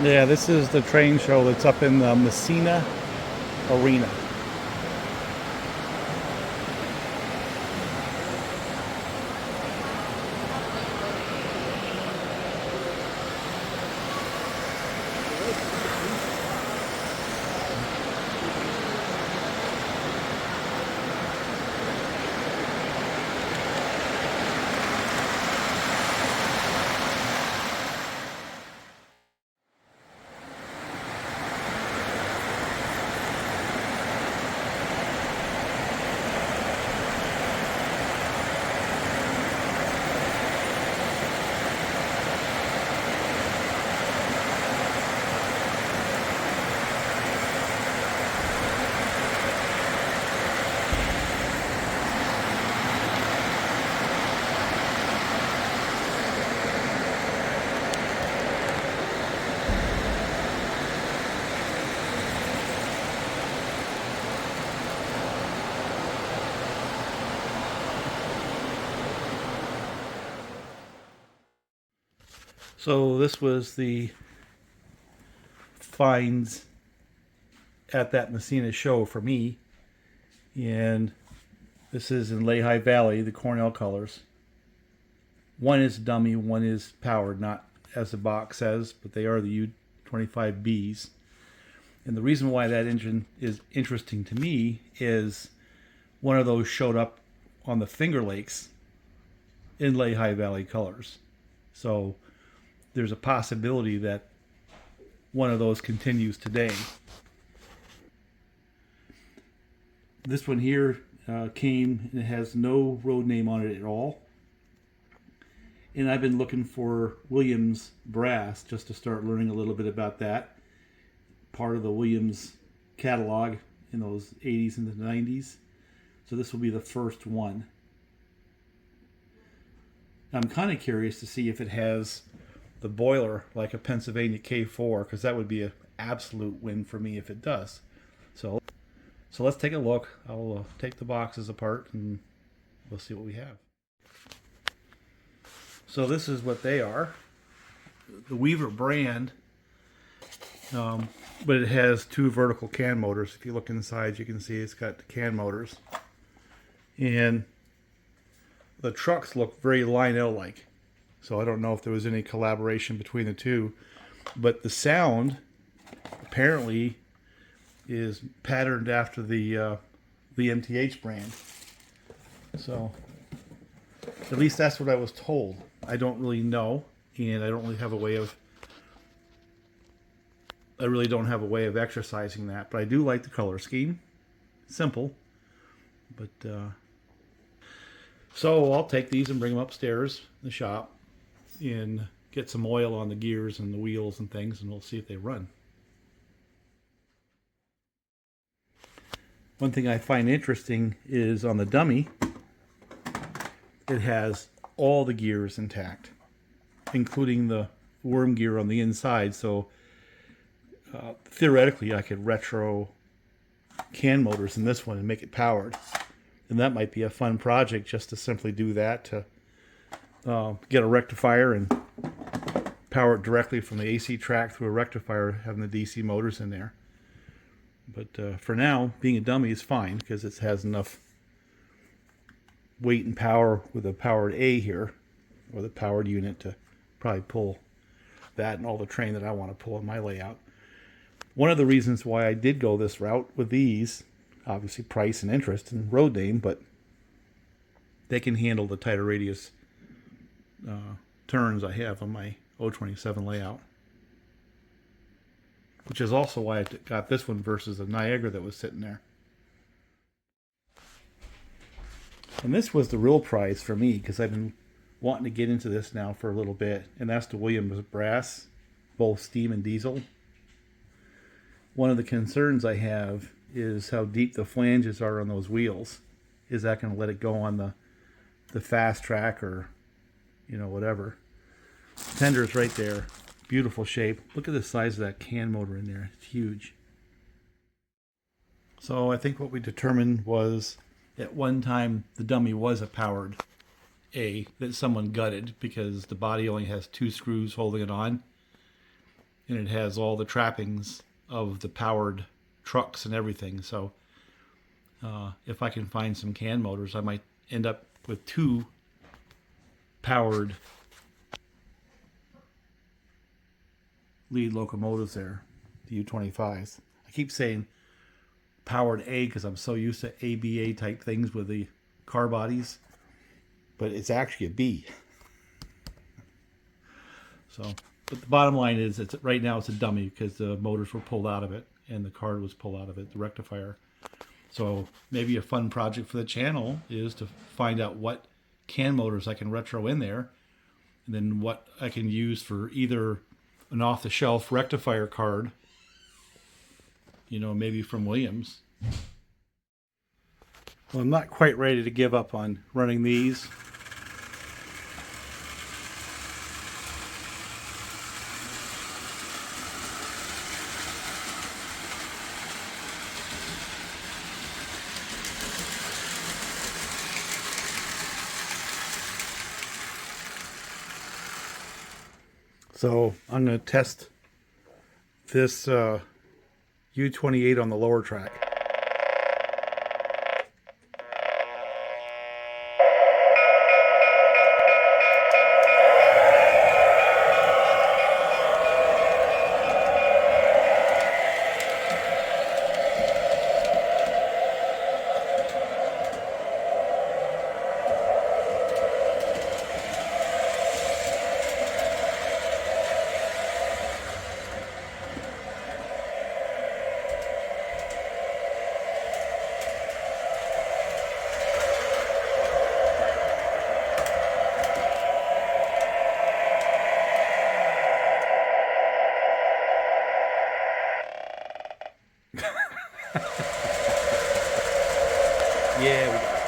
Yeah, this is the train show that's up in the Massena Arena. So this was the finds at that Massena show for me. And this is in Lehigh Valley, the Cornel colors. One is dummy, one is powered, not as the box says, but they are the U25Bs. And the reason why that engine is interesting to me is one of those showed up on the Finger Lakes in Lehigh Valley colors. So there's a possibility that one of those continues today. This one here came and it has no road name on it at all. And I've been looking for Williams brass just to start learning a little bit about that. Part of the Williams catalog in those 80s and the 90s. So this will be the first one. I'm kind of curious to see if it has the boiler like a Pennsylvania K4, because that would be an absolute win for me if it does. So let's take a look. I'll take the boxes apart and we'll see what we have. So this is what they are. The Weaver brand, but it has two vertical can motors. If you look inside, you can see it's got the can motors. And the trucks look very Lionel-like. So I don't know if there was any collaboration between the two. But the sound apparently is patterned after the MTH brand. So at least that's what I was told. I don't really know, and I don't really have a way of exercising that, but I do like the color scheme. Simple, but so I'll take these and bring them upstairs in the shop and get some oil on the gears and the wheels and things, and we'll see if they run. One thing I find interesting is on the dummy, it has all the gears intact, including the worm gear on the inside. So theoretically, I could retro can motors in this one and make it powered. And that might be a fun project, just to simply do that, to get a rectifier and power it directly from the AC track through a rectifier, having the DC motors in there. But for now, being a dummy is fine because it has enough weight and power with a powered A here, or the powered unit, to probably pull that and all the train that I want to pull in my layout. One of the reasons why I did go this route with these, obviously price and interest and road name, but they can handle the tighter radius turns I have on my 027 layout. Which is also why I got this one versus the Niagara that was sitting there. And this was the real prize for me, because I've been wanting to get into this now for a little bit, and that's the Williams brass, both steam and diesel. One of the concerns I have is how deep the flanges are on those wheels. Is that going to let it go on the fast track, or whatever. Tender's right there. Beautiful shape. Look at the size of that can motor in there. It's huge. So I think what we determined was, at one time the dummy was a powered A that someone gutted because the body only has two screws holding it on. and it has all the trappings of the powered trucks and everything. So if I can find some can motors, I might end up with 2 powered lead locomotives there, the U25s. I keep saying powered A because I'm so used to ABA type things with the car bodies, but it's actually a B. So, but the bottom line is, right now it's a dummy because the motors were pulled out of it and the card was pulled out of it, the rectifier. So maybe a fun project for the channel is to find out what can motors I can retro in there, and then what I can use for either an off-the-shelf rectifier card, you know, maybe from Williams. Well, I'm not quite ready to give up on running these. So I'm going to test this U28 on the lower track. Yeah, we got it.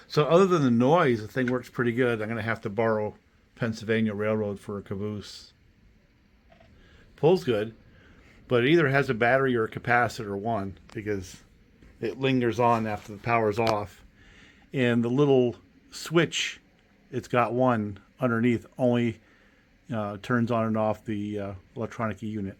So other than the noise, the thing works pretty good. I'm going to have to borrow Pennsylvania Railroad for a caboose. Pulls good, but it either has a battery or a capacitor one, because it lingers on after the power's off. And the little switch, it's got one underneath, only turns on and off the electronic unit.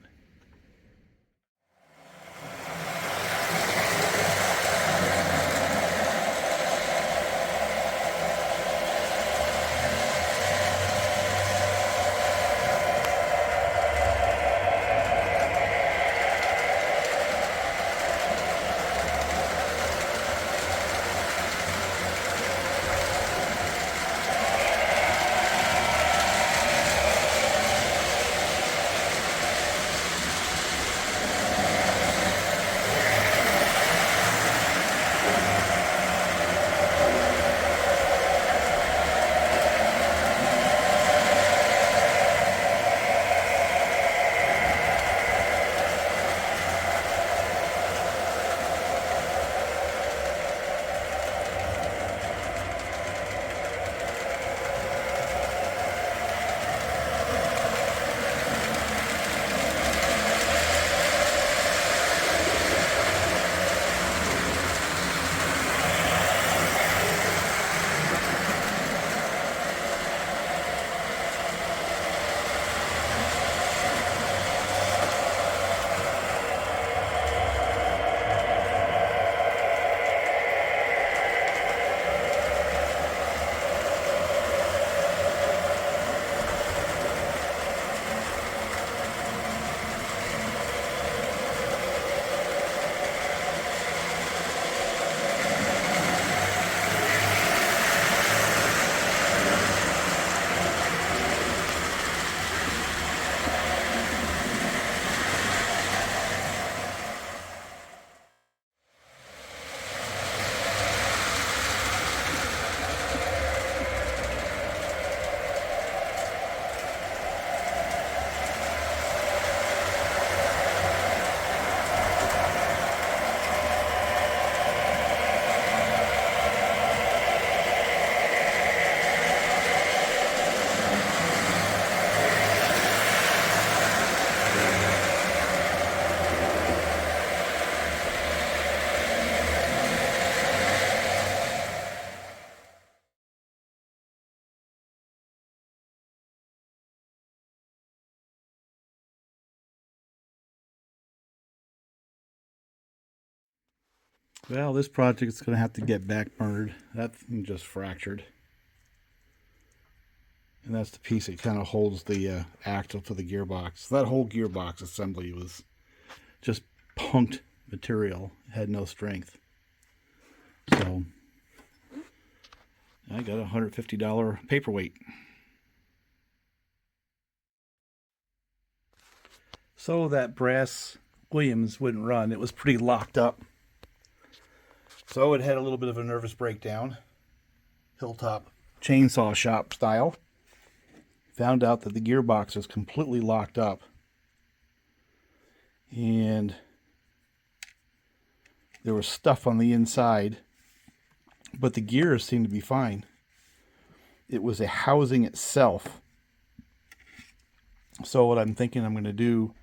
Well, this project is going to have to get backburnered. That thing just fractured. And that's the piece that kind of holds the axle to the gearbox. That whole gearbox assembly was just punked material. It had no strength. So I got a $150 paperweight. So that brass Williams wouldn't run. It was pretty locked up. So it had a little bit of a nervous breakdown. Hilltop chainsaw shop style. Found out that the gearbox is completely locked up. And there was stuff on the inside, but the gears seemed to be fine. It was a housing itself. So what I'm thinking I'm going to do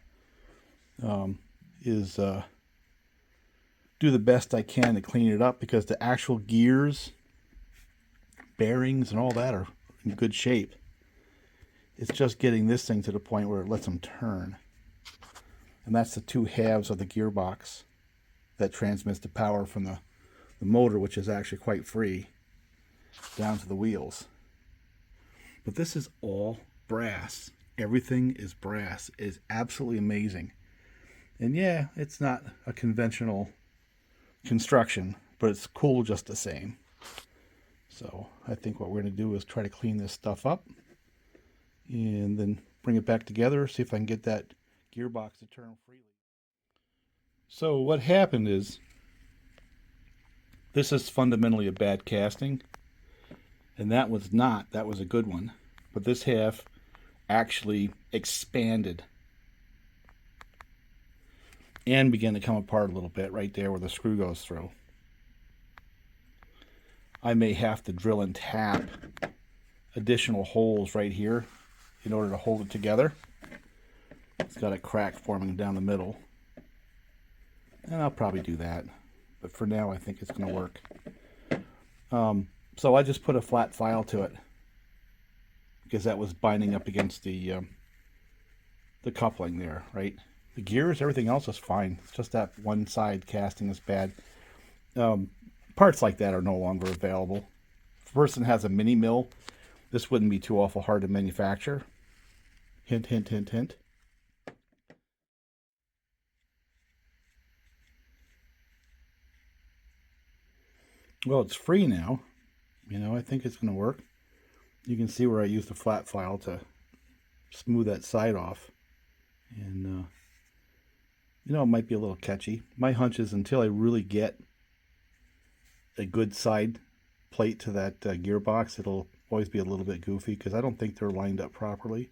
is do the best I can to clean it up, because the actual gears, bearings, and all that are in good shape. It's just getting this thing to the point where it lets them turn. And that's the two halves of the gearbox that transmits the power from the motor, which is actually quite free, down to the wheels. But this is all brass. Everything is brass. It is absolutely amazing. And yeah, it's not a conventional construction, but it's cool just the same. So I think what we're going to do is try to clean this stuff up and then bring it back together, see if I can get that gearbox to turn freely. So what happened is, this is fundamentally a bad casting, and that was not. That was a good one. But this half actually expanded and began to come apart a little bit right there where the screw goes through. I may have to drill and tap additional holes right here in order to hold it together. It's got a crack forming down the middle, and I'll probably do that, but for now I think it's going to work. So I just put a flat file to it because that was binding up against the coupling there, right? The gears, everything else is fine. It's just that one side casting is bad. Parts like that are no longer available. If a person has a mini mill, this wouldn't be too awful hard to manufacture. Hint, hint, hint, hint. Well, it's free now. You know, I think it's going to work. You can see where I used the flat file to smooth that side off. And, you know, it might be a little catchy. My hunch is until I really get a good side plate to that gearbox, it'll always be a little bit goofy because I don't think they're lined up properly.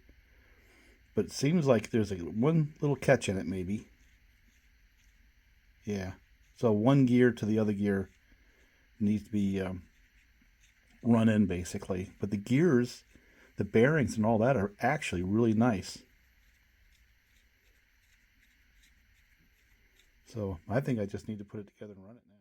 But it seems like there's one little catch in it, maybe. Yeah. So one gear to the other gear needs to be run in, basically. But the gears, the bearings and all that are actually really nice. So I think I just need to put it together and run it now.